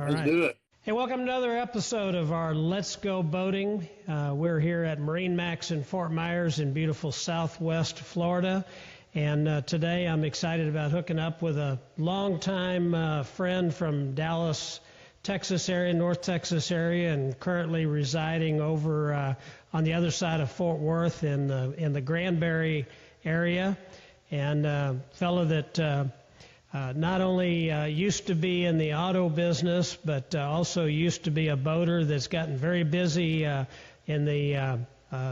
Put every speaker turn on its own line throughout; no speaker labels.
Let's
right.
do it.
Hey, welcome to another episode of our Let's Go Boating. We're here at Marine Max in Fort Myers in beautiful Southwest Florida. And today I'm excited about hooking up with a longtime friend from Dallas, Texas area, North Texas area, and currently residing over on the other side of Fort Worth in the Granbury area. And a fellow that not only used to be in the auto business, but also used to be a boater that's gotten very busy in the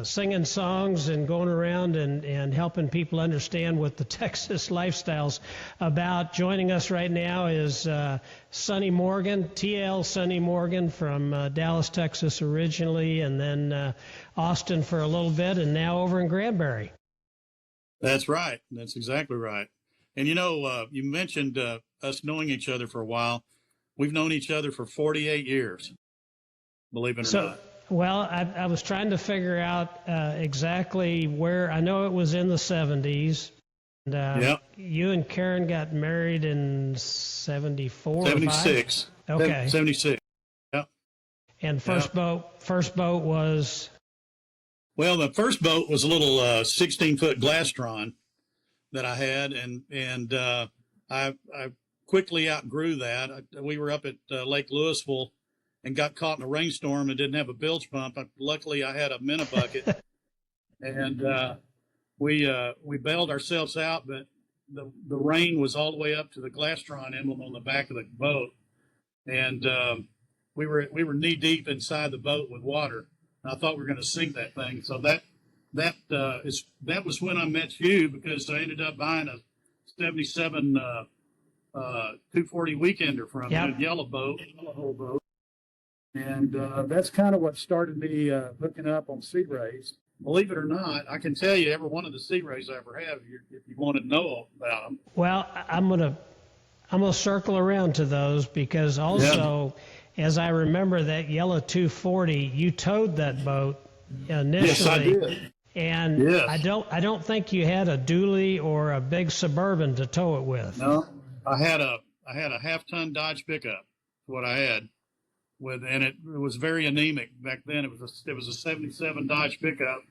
singing songs and going around and helping people understand what the Texas lifestyle's about. Joining us right now is Sonny Morgan, TL Sonny Morgan from Dallas, Texas originally, and then Austin for a little bit, and now over in Granbury.
That's right. That's exactly right. And you mentioned us knowing each other for a while. We've known each other for 48 years, believe it or not.
Well, I was trying to figure out exactly where. I know it was in the 70s. And,
yep.
You and Karen got married in 74?
76.
Okay.
76. Yep.
And first boat was?
Well, the first boat was a little 16-foot Glastron that I had, and I quickly outgrew that. We were up at Lake Lewisville and got caught in a rainstorm and didn't have a bilge pump. Luckily, I had a minute bucket, and we bailed ourselves out, but the rain was all the way up to the Glastron emblem on the back of the boat, and we were knee deep inside the boat with water. And I thought we were going to sink that thing. So that was when I met you, because I ended up buying a 77 240 Weekender from you, a yellow hull boat. And that's kind of what started me hooking up on sea rays. Believe it or not, I can tell you every one of the sea rays I ever have if you want to know about them.
Well, I'm gonna circle around to those, because also, as I remember that yellow 240, you towed that boat initially.
Yes, I did.
And yes. I don't think you had a dually or a big Suburban to tow it with.
No, I had a half-ton Dodge pickup. What I had. And it was very anemic back then. It was a 77 Dodge pickup.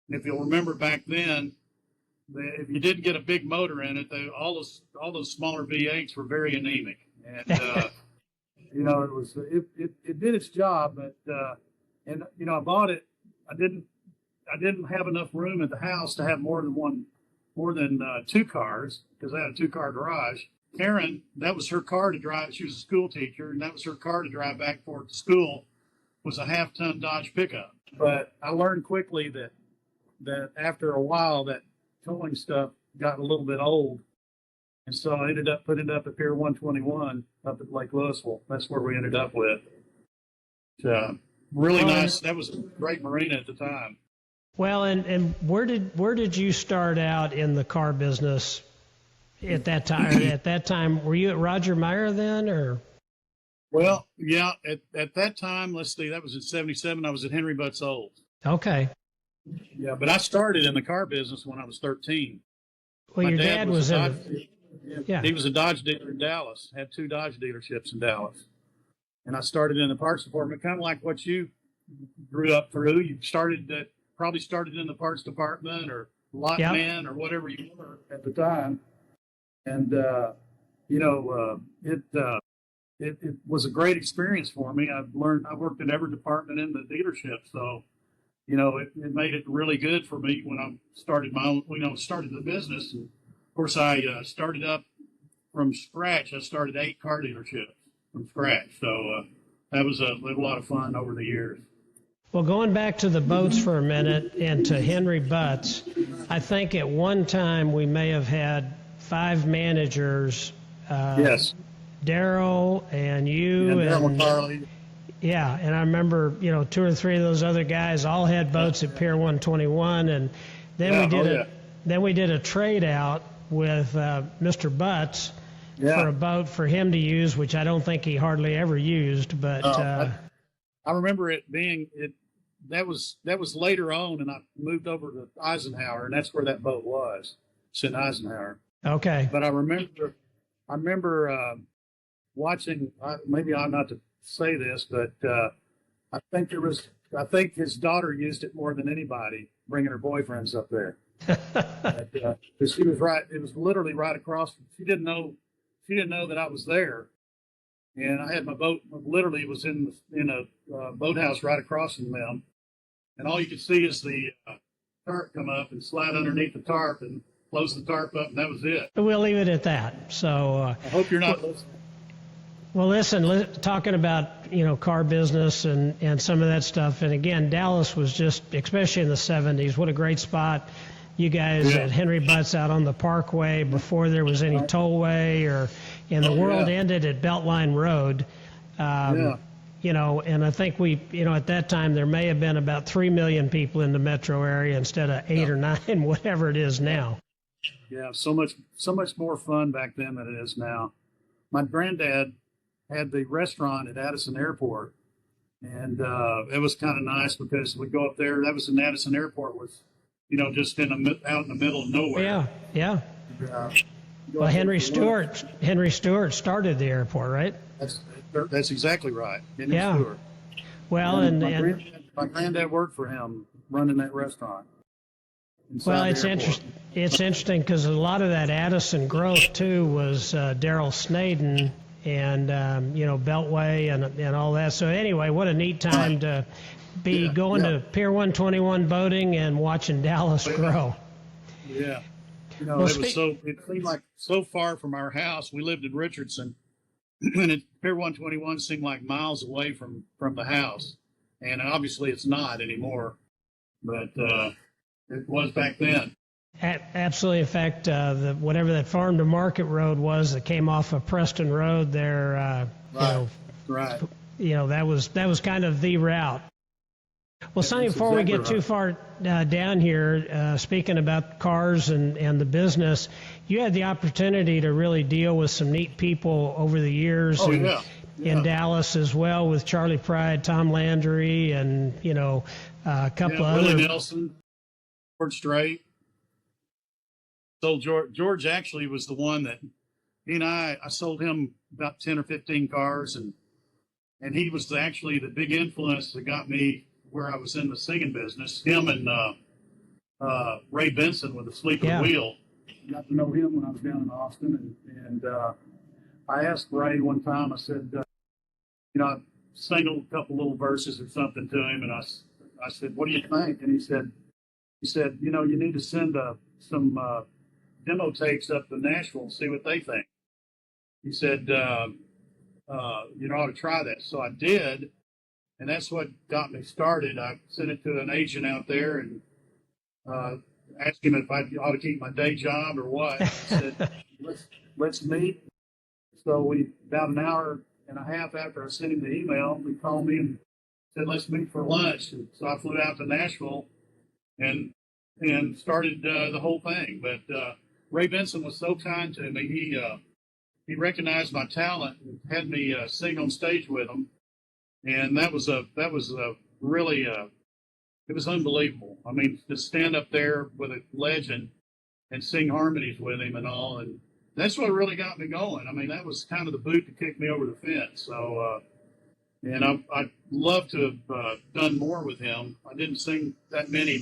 And if you'll remember back then, if you didn't get a big motor in it, all those smaller V8s were very anemic. And it did its job, but I bought it. I didn't have enough room at the house to have more than two cars, because I had a 2-car garage. Karen, that was her car to drive. She was a school teacher, and that was her car to drive back and forth to school, was a half-ton Dodge pickup. But I learned quickly that after a while, that towing stuff got a little bit old. And so I ended up putting it up at Pier 121 up at Lake Lewisville. That's where we ended up with. Really nice. That was a great marina at the time.
Well, and where did you start out in the car business at that time? At that time, were you at Roger Meyer then, or?
Well, yeah. At that time, let's see, that was in '77. I was at Henry Butts Olds.
Okay.
Yeah, but I started in the car business when I was 13.
Well, your dad was
He was a Dodge dealer in Dallas. Had 2 Dodge dealerships in Dallas, and I started in the parts department, kind of like what you grew up through. You probably started in the parts department or lot man or whatever you were at the time. And, it was a great experience for me. I worked in every department in the dealership. So, it made it really good for me when I started started the business. And of course, I started up from scratch. I started 8 car dealerships from scratch. So, that was a lot of fun over the years.
Well, going back to the boats for a minute and to Henry Butts, I think at one time we may have had 5 managers.
Yes.
Daryl and you
and Daryl McCarley.
Yeah, and I remember 2 or 3 of those other guys all had boats at Pier 121, and then we did a trade out with Mr. Butts for a boat for him to use, which I don't think he hardly ever used. But
I remember it being that was later on, and I moved over to Eisenhower, and that's where that boat was. It's in Eisenhower.
Okay.
But I remember watching. Maybe I'm not to say this, but I think I think his daughter used it more than anybody, bringing her boyfriends up there. Because she was right. It was literally right across. She didn't know that I was there, and I had my boat. Literally, was in a boathouse right across from them, and all you could see is the tarp come up and slide underneath the tarp and close the tarp up, and that was it.
We'll leave it at that. So
I hope you're not listening.
Well, listen, talking about, car business and some of that stuff. And again, Dallas was just, especially in the 70s, what a great spot. You guys had Henry Butts out on the Parkway before there was any tollway, and the world ended at Beltline Road. And I think at that time there may have been about 3 million people in the metro area instead of 8 or 9, whatever it is now.
Yeah, so much more fun back then than it is now. My granddad had the restaurant at Addison Airport, and it was kind of nice because we'd go up there. That was in Addison Airport, was just out in the middle of nowhere.
Yeah. Well, Henry Stewart started the airport, right?
That's exactly right. Henry Stewart.
Well,
and my granddad worked for him running that restaurant.
Well, it's interesting because a lot of that Addison growth too was Daryl Snaden and Beltway and all that. So anyway, what a neat time to be going to Pier 121 boating and watching Dallas grow.
Yeah, it seemed like so far from our house. We lived in Richardson, and Pier 121 seemed like miles away from the house, and obviously it's not anymore, but it was back then.
Absolutely. In fact, whatever that farm to market road was that came off of Preston Road there, that was kind of the route. Well, Sonny, before we get too far down here, speaking about cars and the business, you had the opportunity to really deal with some neat people over the years in Dallas as well, with Charlie Pride, Tom Landry, and a couple of
Willie
other.
Nelson, Strait. So George actually was the one that I sold him about 10 or 15 cars, and he was actually the big influence that got me where I was in the singing business. Him and Ray Benson with the Sleep of the Wheel. I got to know him when I was down in Austin, and I asked Ray one time. I said, I sang a couple little verses or something to him, and I said, "What do you think?" And he said, you need to send some demo tapes up to Nashville and see what they think. He said, I ought to try that. So I did, and that's what got me started. I sent it to an agent out there and asked him if I ought to keep my day job or what. He said, let's meet. So about an hour and a half after I sent him the email, he called me and said, let's meet for lunch. And so I flew out to Nashville and started the whole thing. But Ray Benson was so kind to me. He recognized my talent and had me sing on stage with him, and that was really it was unbelievable. I mean, to stand up there with a legend and sing harmonies with him and all, and that's what really got me going. I mean, that was kind of the boot to kick me over the fence. So, and I'd love to have done more with him. I didn't sing that many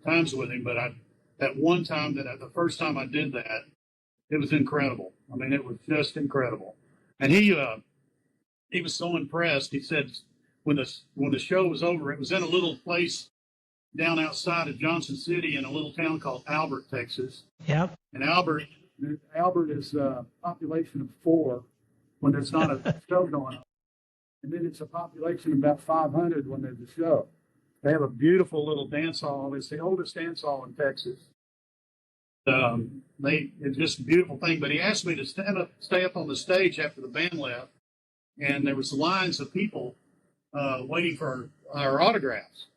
times with him, but that one time the first time I did that, it was incredible. I mean, it was just incredible. And he was so impressed. He said when the show was over, it was in a little place down outside of Johnson City in a little town called Albert, Texas.
Yep.
And Albert is a population of 4 when there's not a show going on. And then it's a population of about 500 when there's a show. They have a beautiful little dance hall. It's the oldest dance hall in Texas. It's just a beautiful thing. But he asked me to stay up on the stage after the band left, and there was lines of people waiting for our autographs.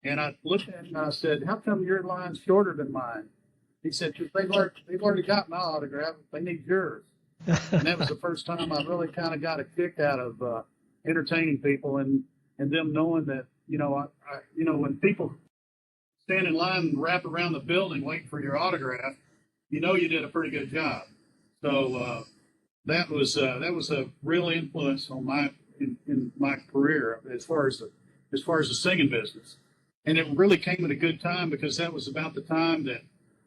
And I looked at him and I said, "How come your line's shorter than mine?" He said, "Because they've already got my autograph. They need yours." And that was the first time I really kind of got a kick out of entertaining people and them knowing that, when people stand in line and wrap around the building waiting for your autograph, you did a pretty good job. So that was a real influence on in my career as far as the singing business. And it really came at a good time because that was about the time that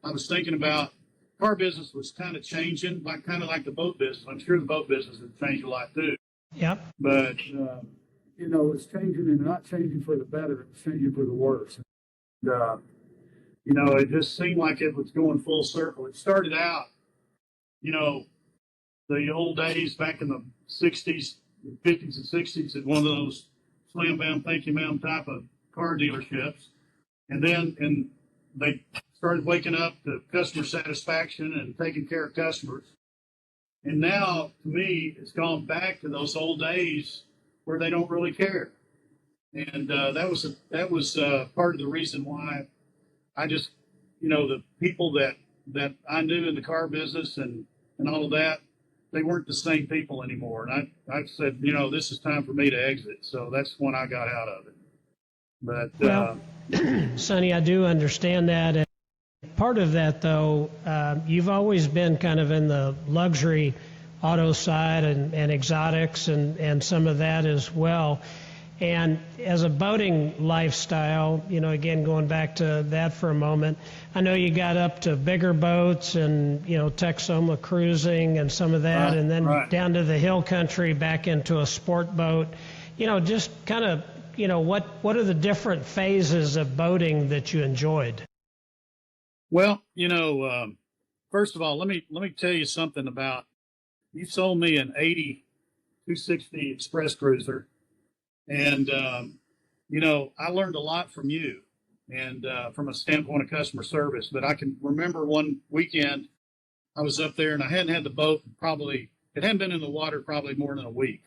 I was thinking about car business was kind of changing, kind of like the boat business. I'm sure the boat business has changed a lot too.
Yep.
But it's changing and not changing for the better; it's changing for the worse. And, it just seemed like it was going full circle. It started out, the old days back in the 60s, 50s, and 60s at one of those slam bam, thank you ma'am type of car dealerships. And they started waking up to customer satisfaction and taking care of customers. And now, to me, it's gone back to those old days where they don't really care. And that was part of the reason why I just, the people that I knew in the car business and all of that, they weren't the same people anymore. And I said, this is time for me to exit. So that's when I got out of it. But
Sonny, I do understand that. And part of that, though, you've always been kind of in the luxury auto side and exotics and some of that as well. And as a boating lifestyle, again, going back to that for a moment, I know you got up to bigger boats and, Texoma cruising and some of that, and then down to the hill country back into a sport boat. Just kind of, what are the different phases of boating that you enjoyed?
Well, first of all, let me tell you something about, you sold me an 80 260 Express Cruiser. And, I learned a lot from you and from a standpoint of customer service. But I can remember one weekend I was up there and I hadn't had the boat it hadn't been in the water probably more than a week.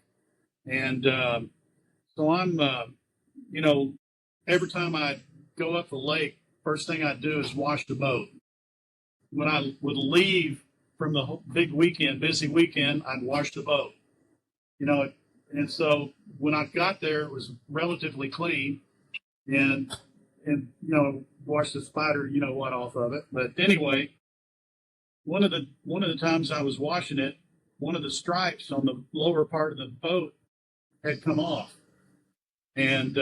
And so I'm, every time I go up the lake, first thing I'd do is wash the boat. When I would leave from the big weekend, busy weekend, I'd wash the boat. And so when I got there, it was relatively clean, and washed the spider, off of it. But anyway, one of the times I was washing it, one of the stripes on the lower part of the boat had come off, and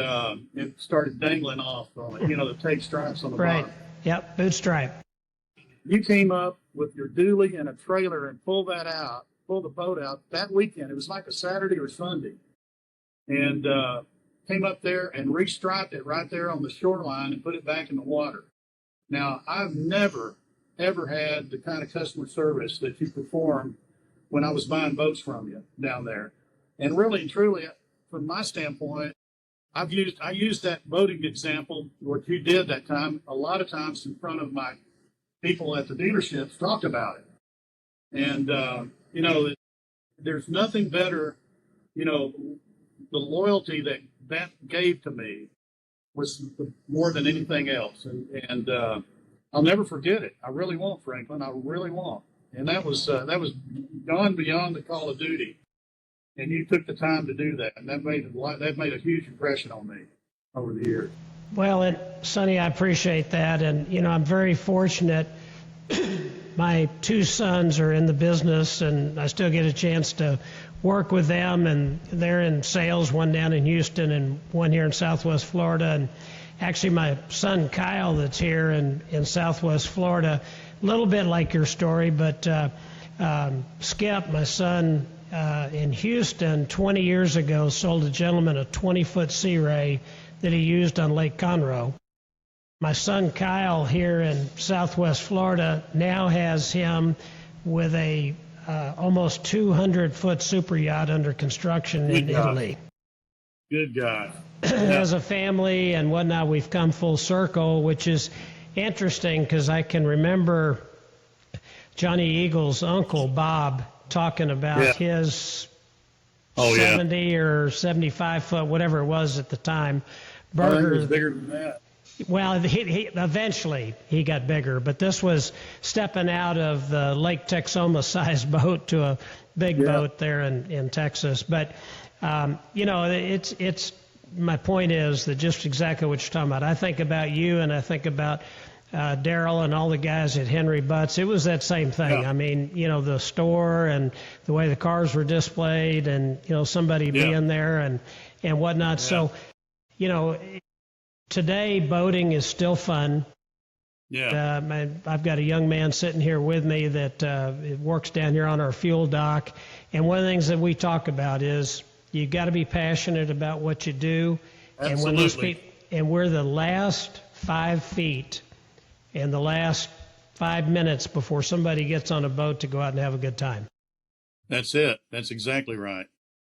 it started dangling off on it. The tape stripes on the
right.
bottom.
Yep, boot stripe.
You came up with your dually and a trailer and pulled the boat out that weekend. It was like a Saturday or Sunday. And came up there and restriped it right there on the shoreline and put it back in the water. Now, I've never, ever had the kind of customer service that you performed when I was buying boats from you down there. And really and truly, from my standpoint, I used that boating example, what you did that time, a lot of times in front of my people at the dealerships talked about it. And, there's nothing better, the loyalty that gave to me was more than anything else. And I'll never forget it. I really won't, Franklin. I really won't. And that was gone beyond the call of duty. And you took the time to do that. And that made a huge impression on me over the years.
Well, and Sonny, I appreciate that. And, I'm very fortunate. My two sons are in the business, and I still get a chance to work with them, and they're in sales, one down in Houston and one here in Southwest Florida. And actually my son Kyle that's here in Southwest Florida, a little bit like your story, but Skip, my son in Houston 20 years ago, sold a gentleman a 20-foot Sea Ray that he used on Lake Conroe. My son Kyle here in Southwest Florida now has him with a almost 200-foot super yacht under construction in Italy.
Good God.
As a family and whatnot, we've come full circle, which is interesting because I can remember Johnny Eagle's uncle, Bob, talking about his 70 or 75 foot, whatever it was at the time, burger.
I think it was bigger than that.
Well, he eventually he got bigger, but this was stepping out of the Lake Texoma sized boat to a big boat there in Texas. But it's my point is that just exactly what you're talking about. I think about you, and I think about Daryl and all the guys at Henry Butts, it was that same thing.
Yeah.
I mean, the store and the way the cars were displayed and, somebody being there and whatnot.
Yeah.
So, today boating is still fun.
Yeah.
I've got a young man sitting here with me that works down here on our fuel dock. And one of the things that we talk about is you got to be passionate about what you do.
Absolutely.
And we're the last 5 feet and the last 5 minutes before somebody gets on a boat to go out and have a good time.
That's it. That's exactly right.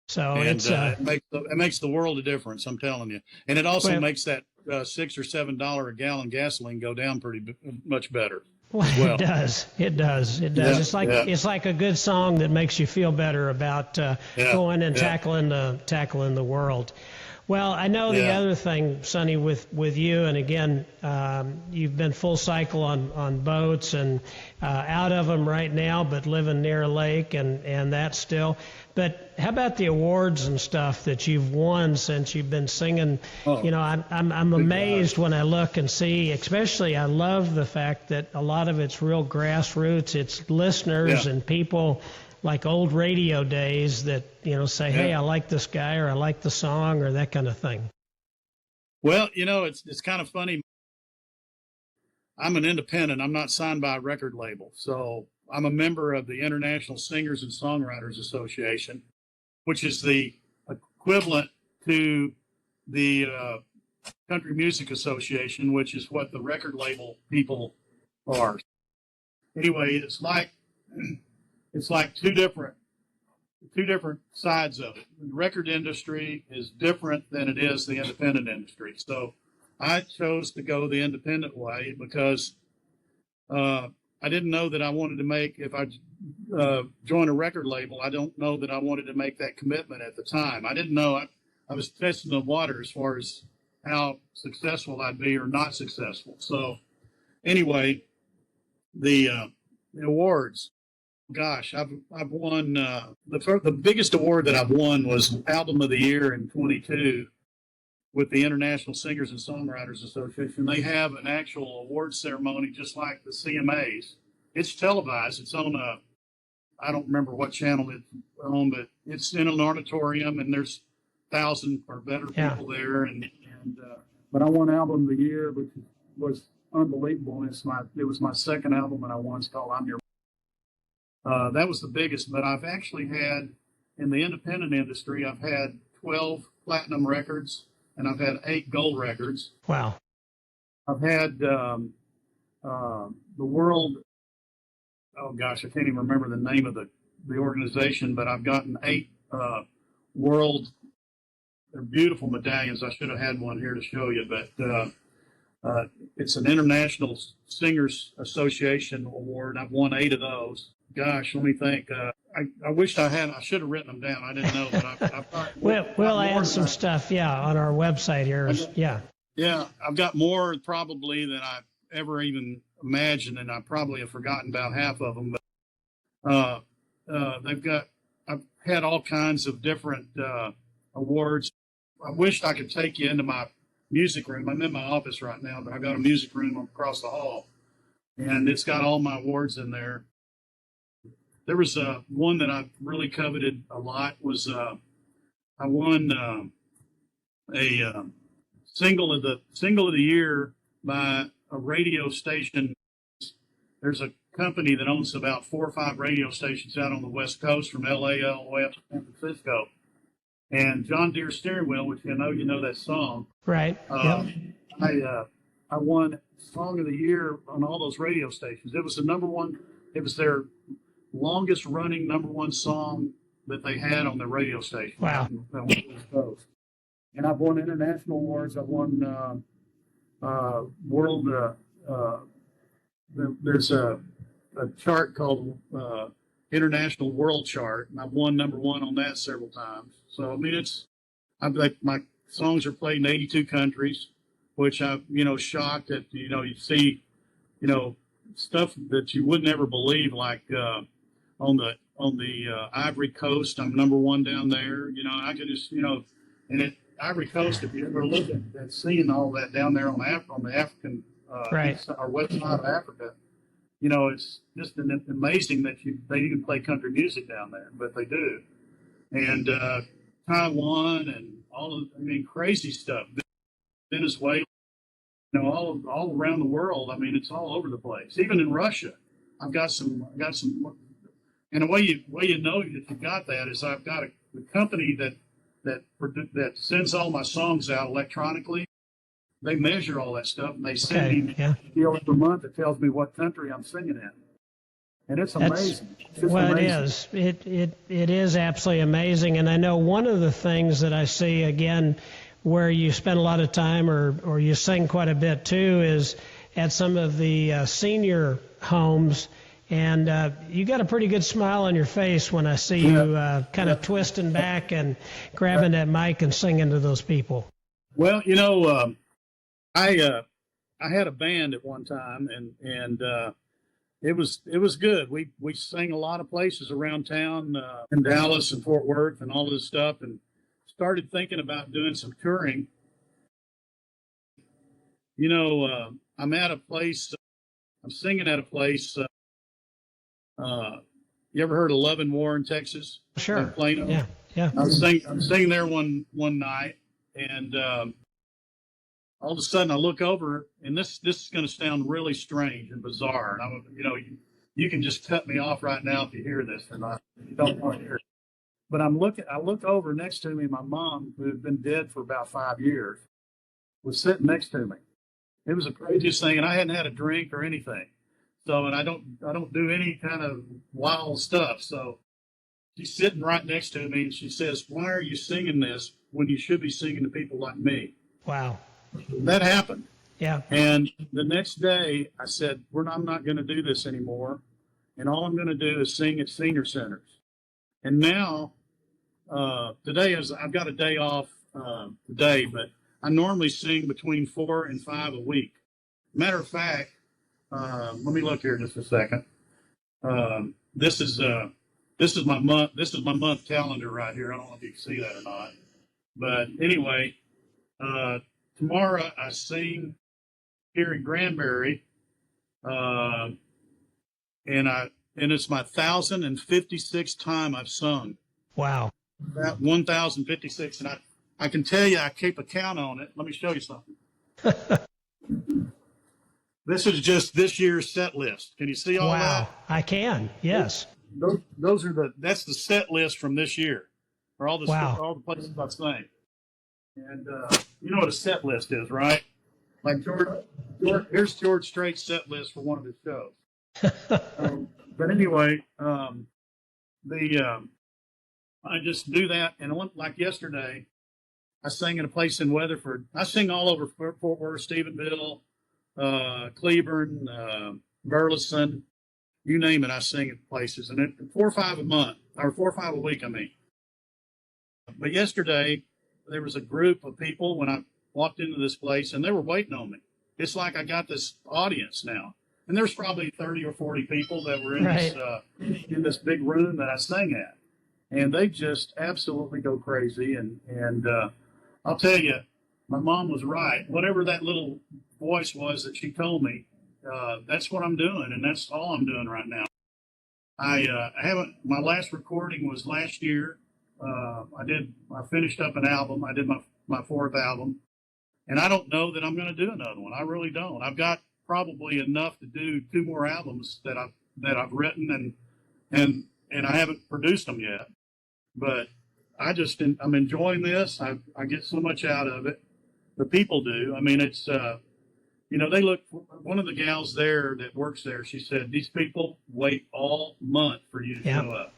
So
and it makes the world a difference, I'm telling you. And it also makes that $6 or $7 a gallon gasoline go down pretty much better.
Well, it does. It does. It does.
Yeah,
it's like a good song that makes you feel better about going and tackling the world. Well, I know the other thing, Sonny, with you, and again, you've been full cycle on boats and out of them right now, but living near a lake and that still. But how about the awards and stuff that you've won since you've been singing?
Oh,
I'm amazed when I look and see, especially I love the fact that a lot of it's real grassroots. It's listeners and people like old radio days that, say, hey, I like this guy or I like the song or that kind of thing.
Well, it's kind of funny. I'm an independent. I'm not signed by a record label. So I'm a member of the International Singers and Songwriters Association, which is the equivalent to the Country Music Association, which is what the record label people are. Anyway, it's like two different sides of it. The record industry is different than it is the independent industry. So I chose to go the independent way because I didn't know that I wanted to make, if I joined a record label, I don't know that I wanted to make that commitment at the time. I didn't know. I was testing the water as far as how successful I'd be or not successful. So anyway, the awards, gosh, I've won, the biggest award that I've won was Album of the Year in 22 with the International Singers and Songwriters Association. They have an actual award ceremony just like the CMAs. It's televised. It's on I don't remember what channel it's on, but it's in an auditorium and there's 1,000 or better people there. But I won Album of the Year, which was unbelievable. It was my second album and I won. It's called I'm Your. That was the biggest, but I've actually had, in the independent industry, I've had 12 platinum records and I've had 8 gold records.
Wow.
I've had the world, oh gosh, I can't even remember the name of the organization, but I've gotten 8 world, they're beautiful medallions. I should have had one here to show you, but it's an International Singers Association award. I've won 8 of those. Gosh, let me think. I wished I should have written them down. I didn't know, but I've got
we'll add some stuff, on our website here.
Yeah, I've got more probably than I've ever even imagined, and I probably have forgotten about half of them. But I've had all kinds of different awards. I wished I could take you into my music room. I'm in my office right now, but I've got a music room across the hall, and it's got all my awards in there. There was one that I really coveted a lot was I won a single of the year by a radio station. There's a company that owns about 4 or 5 radio stations out on the West Coast from LA all the way up to San Francisco. And John Deere Steering Wheel, which you know that song.
Right.
I won Song of the Year on all those radio stations. It was the number one. It was their longest running number one song that they had on the radio station.
Wow.
And I've won international awards. I've won world, there's a chart called International World Chart, and I've won number 1 on that several times. So, I mean, my songs are played in 82 countries, which I'm, shocked that, you see, stuff that you would never believe, like on the Ivory Coast. I'm number 1 down there. I could just, and at Ivory Coast, if you ever look at seeing all that down there on the African
Right.
east or west side of Africa. It's just amazing that they even play country music down there, but they do. And Taiwan and crazy stuff. Venezuela, all around the world. I mean, it's all over the place. Even in Russia, I've got some. And the way you know that you've got that is I've got a company that sends all my songs out electronically. They measure all that stuff, and they send me a deal every month that tells me what country I'm singing in. And it's amazing.
Well, amazing. It is. It is absolutely amazing. And I know one of the things that I see, again, where you spend a lot of time or you sing quite a bit too, is at some of the senior homes. And you got a pretty good smile on your face when I see you kind of twisting back and grabbing that mic and singing to those people.
Well, I had a band at one time, and it was good. We sang a lot of places around town, in Dallas and Fort Worth and all this stuff, and started thinking about doing some touring. I'm at a place. I'm singing at a place. You ever heard of Love and War in Texas?
Sure.
Plano?
Yeah.
I'm singing there one night, and all of a sudden I look over, and this is going to sound really strange and bizarre. And you can just cut me off right now if you hear this or not. You don't want to hear it. But I look over next to me. My mom, who had been dead for about 5 years, was sitting next to me. It was the craziest thing, and I hadn't had a drink or anything. So, and I don't do any kind of wild stuff. So she's sitting right next to me, and she says, "Why are you singing this when you should be singing to people like me?"
Wow.
That happened.
Yeah.
And the next day I said, I'm not going to do this anymore. And all I'm going to do is sing at senior centers. And now, today I've got a day off today, but I normally sing between 4 and 5 a week. Matter of fact, let me look here just a second. This is my month. This is my month calendar right here. I don't know if you can see that or not, but anyway, tomorrow I sing here in Granbury, and it's my 1,056th time I've sung.
Wow.
That 1,056, and I can tell you I keep a count on it. Let me show you something. This is just this year's set list. Can you see all that?
Wow, I can. Yes.
Those are that's the set list from this year, or all the places I've sang. And you know what a set list is, right? Like here's George Strait's set list for one of his shows. But anyway, I just do that, and like yesterday, I sang in a place in Weatherford. I sing all over Fort Worth, Stephenville, Cleburne, Burleson, you name it. I sing at places, and 4 or 5 a month, or 4 or 5 a week. I mean, but yesterday there was a group of people when I walked into this place, and they were waiting on me. It's like I got this audience now, and there's probably 30 or 40 people that were in this big room that I sang at, and they just absolutely go crazy. And I'll tell you, my mom was right. Whatever that little voice was that she told me, that's what I'm doing, and that's all I'm doing right now. I haven't. My last recording was last year. I finished up an album. I did my 4th album, and I don't know that I'm going to do another one. I really don't. I've got probably enough to do 2 more albums that I've written, and I haven't produced them yet. But I'm enjoying this. I get so much out of it. The people do. I mean, it's they look. One of the gals there that works there, she said, these people wait all month for you to show up.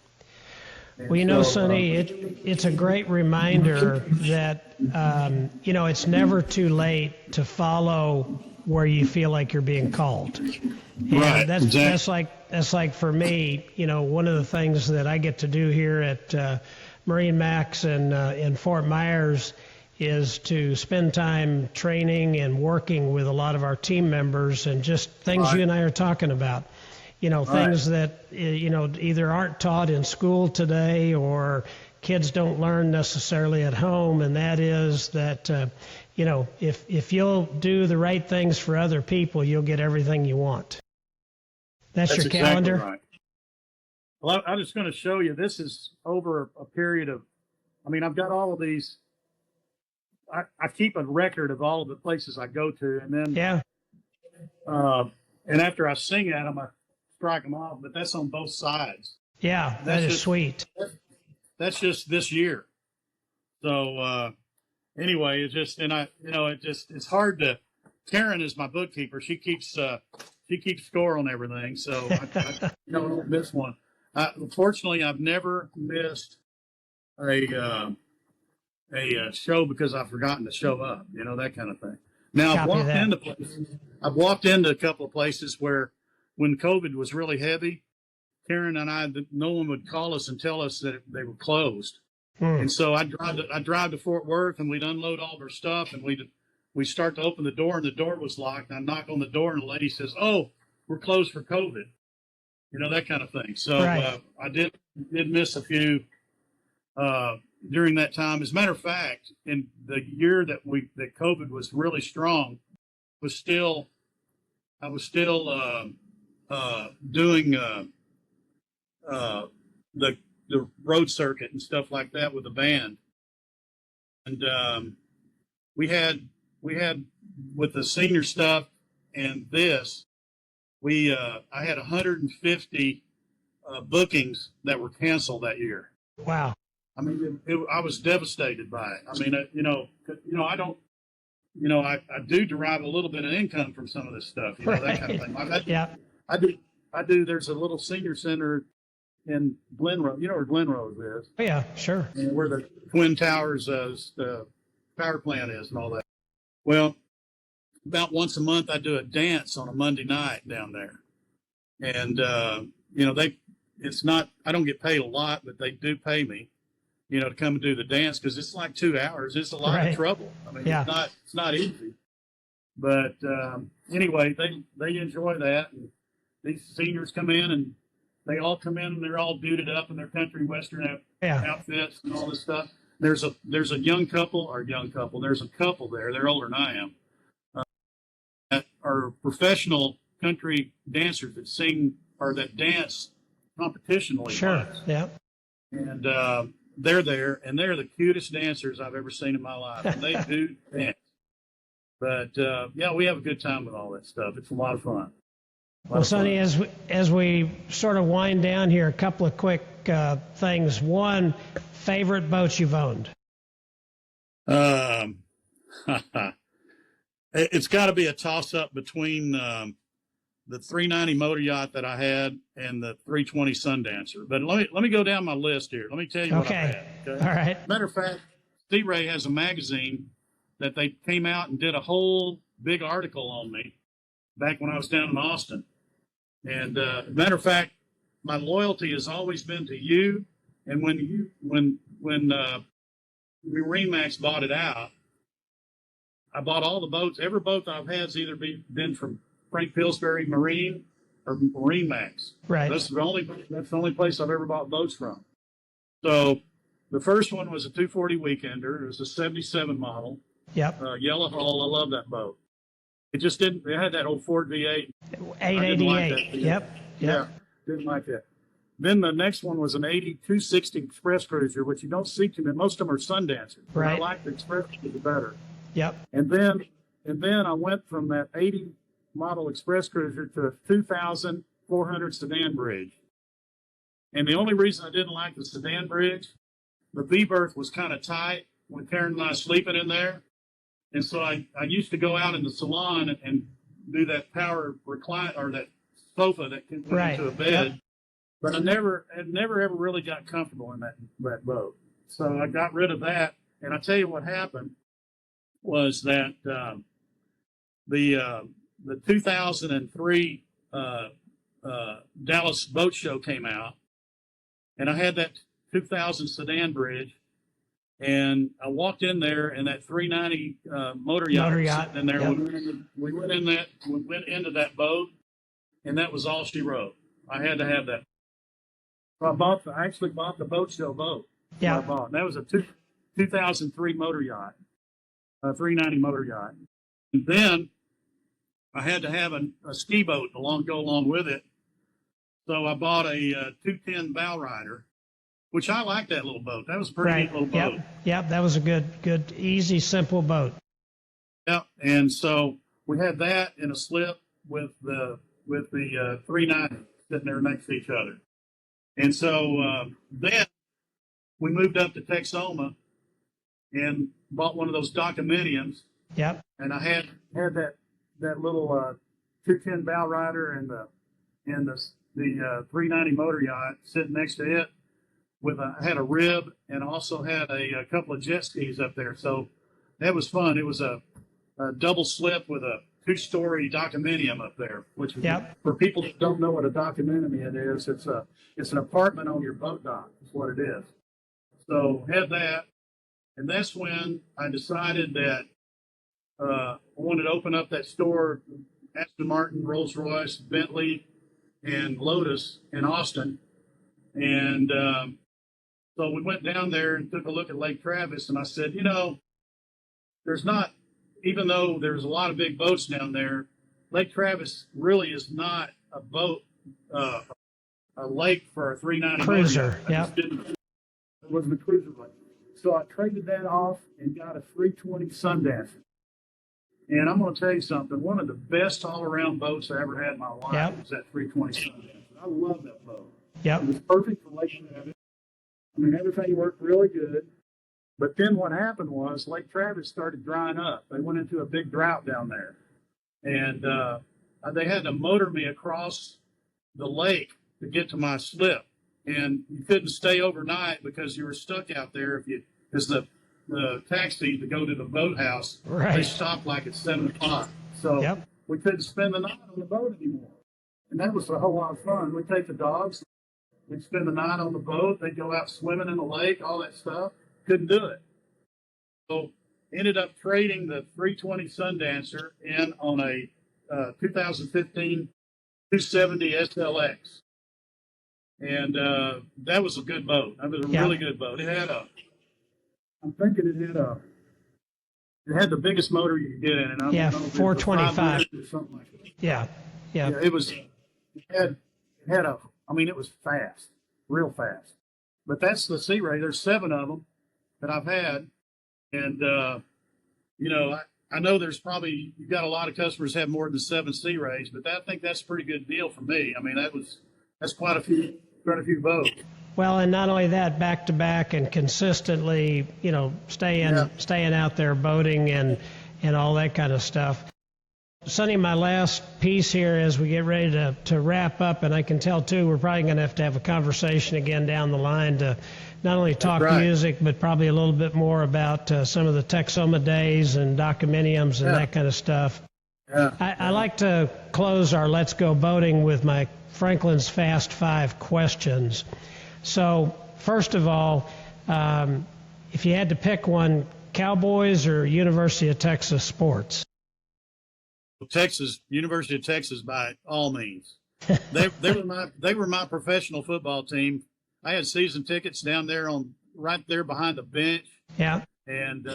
Well, Sonny, it's a great reminder that, it's never too late to follow where you feel like you're being called. And
right.
That's like for me, one of the things that I get to do here at Marine Max and in Fort Myers is to spend time training and working with a lot of our team members, and just things you and I are talking about. Things that, either aren't taught in school today or kids don't learn necessarily at home. And that is that, if you'll do the right things for other people, you'll get everything you want. That's your calendar.
Exactly right. Well, I'm just going to show you. This is over a period of, I've got all of these. I keep a record of all of the places I go to, and then and after I sing at them, I strike them off. But that's on both sides.
Yeah, that is sweet.
That's just this year. So anyway, it's just, and it's hard to. Karen is my bookkeeper. She keeps score on everything, so I don't miss one. Fortunately, I've never missed a show because I've forgotten to show up. That kind of thing. Now I've walked into a couple of places where, when COVID was really heavy, Karen and no one would call us and tell us that they were closed. And so I drive to Fort Worth, and we'd unload all of our stuff, and we start to open the door, and the door was locked. And I knock on the door, and the lady says, "Oh, we're closed for COVID." That kind of thing. So I did miss a few during that time. As a matter of fact, in the year that COVID was really strong, I was still doing the road circuit and stuff like that with the band. And we had with the senior stuff and this, I had 150 bookings that were canceled that year.
Wow.
I was devastated by it. I do derive a little bit of income from some of this stuff, that kind of thing. I do. There's a little senior center in Glenrose. You know where Glenrose is?
Oh, yeah, sure.
And where the Twin Towers, the power plant is and all that. Well, about once a month, I do a dance on a Monday night down there. And, I don't get paid a lot, but they do pay me, to come and do the dance, because it's like 2 hours. It's a lot of trouble. It's not easy. But anyway, they enjoy that. And these seniors come in, and they all come in, and they're all duded up in their country western outfits and all this stuff. There's a young couple. There's a couple there. They're older than I am. That are professional country dancers that sing or that dance competitionally.
Sure. Yeah.
And they're there, and they're the cutest dancers I've ever seen in my life. And they do dance. But we have a good time with all that stuff. It's a lot of fun.
Well, Sonny, as we sort of wind down here, a couple of quick things. One, favorite boats you've owned?
It's got to be a toss-up between the 390 motor yacht that I had and the 320 Sundancer. But let me go down my list here. Let me tell you what I had. Okay?
All right.
Matter of fact, Sea Ray has a magazine that they came out and did a whole big article on me back when I was down in Austin. And matter of fact, my loyalty has always been to you. And when Marine bought it out, I bought all the boats. Every boat that I've had has either been from Frank Pillsbury Marine or Marine Max.
Right.
That's the only place I've ever bought boats from. So the first one was a 240 Weekender. It was a 77 model.
Yep.
Yellow hull. I love that boat. It just didn't. It had that old Ford V8.
888.
Like
Yep.
Yeah. Didn't like that. Then the next one was an 260 Express Cruiser, which you don't see too many. Most of them are Sundancers.
Right.
I like the Express Cruiser better.
Yep.
And then I went from that 80 model Express Cruiser to a 2000 400 sedan bridge. And the only reason I didn't like the sedan bridge, the V berth was kind of tight when Karen and I sleeping in there. And so I used to go out in the salon and do that power recline or that sofa that can go into a bed. Yep. But I never ever really got comfortable in that boat. So I got rid of that. And I tell you what happened was that the 2003 Dallas Boat Show came out, and I had that 2000 sedan bridge, and I walked in there, and that 390 motor yacht was sitting in there. Yep. We went into that boat, and that was all she wrote. I had to have that. So I actually bought the Boat Show boat.
Yeah.
And that was a 2003 motor yacht. a 390 motor yacht. And then I had to have a ski boat go along with it. So I bought a 210 bow rider, which I like that little boat. That was a pretty neat little boat.
Yep. That was a good, easy, simple boat.
Yep. And so we had that in a slip with the 390 sitting there next to each other. And so then we moved up to Texoma and bought one of those documentiums.
Yep.
And I had that little 210 bow rider and the 390 motor yacht sitting next to it. I had a rib and also had a couple of jet skis up there. So that was fun. It was a double slip with a 2-story documentium up there, which for people that don't know what a documentium is, it's an apartment on your boat dock. That's what it is. So had that, and that's when I decided that I wanted to open up that store, Aston Martin, Rolls Royce, Bentley, and Lotus in Austin. And so we went down there and took a look at Lake Travis, and I said, even though there's a lot of big boats down there, Lake Travis really is not a boat, a lake for a 390
cruiser.
It wasn't a cruiser lake. So I traded that off and got a 320 Sundancer. And I'm going to tell you something. One of the best all-around boats I ever had in my life was that 320 Sundancer. I love that boat.
Yep.
It was perfect for Lake Travis. I mean, everything worked really good. But then what happened was Lake Travis started drying up. They went into a big drought down there. And they had to motor me across the lake to get to my slip. And you couldn't stay overnight because you were stuck out there because the taxi to go to the boathouse, they stopped like at 7 o'clock. So we couldn't spend the night on the boat anymore. And that was a whole lot of fun. We'd take the dogs, we'd spend the night on the boat, they'd go out swimming in the lake, all that stuff. Couldn't do it. So ended up trading the 320 Sundancer in on a 2015 270 SLX. And that was a good boat. That was a really good boat. It had it had the biggest motor you could get in it.
425.
Or something like that.
Yeah.
It was fast, real fast. But that's the Sea Ray. There's 7 of them that I've had. And, I know there's probably, you've got a lot of customers have more than 7 Sea Rays, but I think that's a pretty good deal for me. I mean, that's quite a few boats.
Well, and not only that, back to back and consistently, staying out there boating and all that kind of stuff. Sonny, my last piece here as we get ready to wrap up, and I can tell too, we're probably going to have a conversation again down the line to not only talk music, but probably a little bit more about some of the Texoma days and documentiums and that kind of stuff. I like to close our Let's Go Boating with my Franklin's Fast 5 questions. So, first of all, if you had to pick one, Cowboys or University of Texas sports?
University of Texas, by all means. They were my professional football team. I had season tickets down there right there behind the bench.
Yeah.
And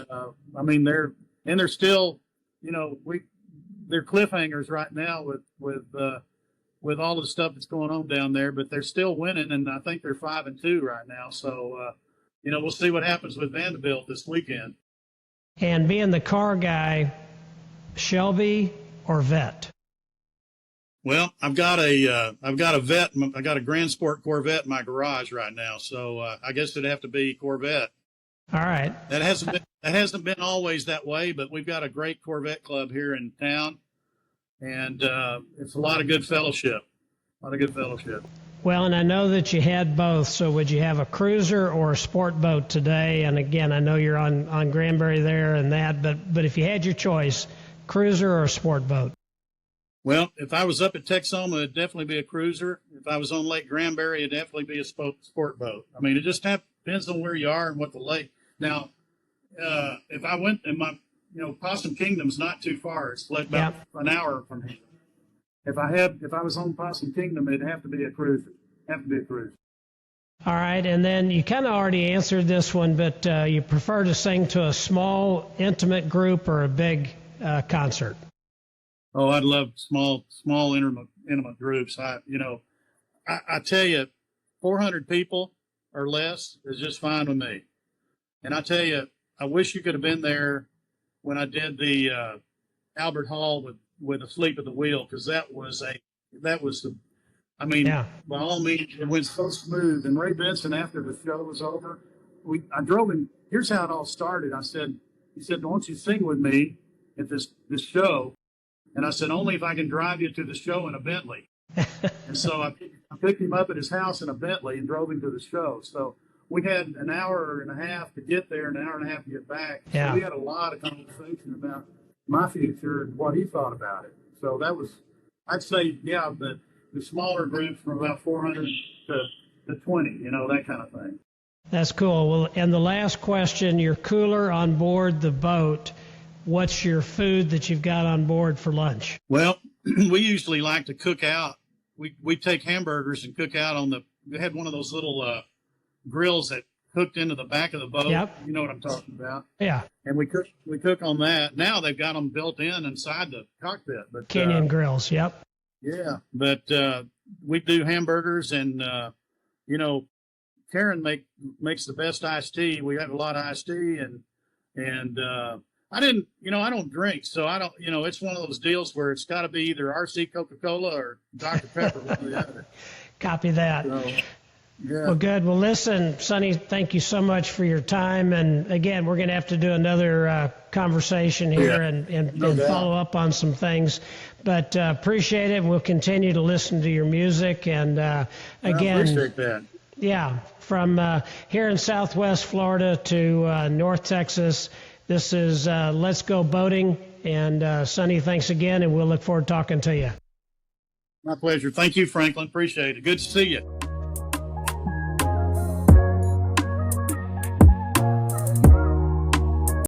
they're still, they're cliffhangers right now with all the stuff that's going on down there, but they're still winning, and I think they're 5-2 right now. So, we'll see what happens with Vanderbilt this weekend.
And being the car guy, Shelby or Vet?
Well, I've got a Vet. I got a Grand Sport Corvette in my garage right now, so I guess it'd have to be Corvette.
All right.
That hasn't been always that way, but we've got a great Corvette club here in town, and it's a lot of good fellowship. Well,
and I know that you had both. So would you have a cruiser or a sport boat today? And again, I know you're on Granbury there and that, but if you had your choice, cruiser or a sport boat?
Well, if I was up at Texoma, it'd definitely be a cruiser. If I was on Lake Granbury, it'd definitely be a sport boat. I mean, it just depends on where you are and what the lake. Now, if I went in my, Possum Kingdom's not too far. It's like about an hour from here. If I was on Possum Kingdom, it'd have to be a cruiser.
All right, and then you kind of already answered this one, but you prefer to sing to a small, intimate group or a big concert?
Oh, I'd love small, intimate groups. I tell you, 400 people or less is just fine with me. And I tell you, I wish you could have been there when I did the Albert Hall with Asleep at the Wheel, because that was
Yeah.
by all means, it went so smooth. And Ray Benson, after the show was over, I drove him. Here's how it all started. He said, "Won't you sing with me at this show?" And I said, "Only if I can drive you to the show in a Bentley." And so I picked him up at his house in a Bentley and drove him to the show. So we had an hour and a half to get there, and an hour and a half to get back.
Yeah.
So we had a lot of conversation about my future and what he thought about it. So that was, I'd say, yeah, the smaller groups from about 400 to 20, that kind of thing.
That's cool. Well, and the last question, your cooler on board the boat, what's your food that you've got on board for lunch?
Well, we usually like to cook out. We take hamburgers and cook out we had one of those little grills that hooked into the back of the boat.
Yep.
You know what I'm talking about.
Yeah.
And we cook on that. Now they've got them built inside the cockpit. But
Canyon grills, yep.
Yeah, but we do hamburgers, and Karen makes the best iced tea. We have a lot of iced tea, and I don't drink, so I don't. It's one of those deals where it's got to be either RC Coca-Cola or Dr. Pepper, one or the other.
Copy that.
So, yeah.
Well, good. Well, listen, Sonny, thank you so much for your time. And again, we're going to have to do another conversation here and follow up on some things. But appreciate it. And we'll continue to listen to your music. And again,
I appreciate that.
Yeah, from here in Southwest Florida to North Texas, this is Let's Go Boating. And Sonny, thanks again, and we'll look forward to talking to you.
My pleasure. Thank you, Franklin. Appreciate it. Good to see you.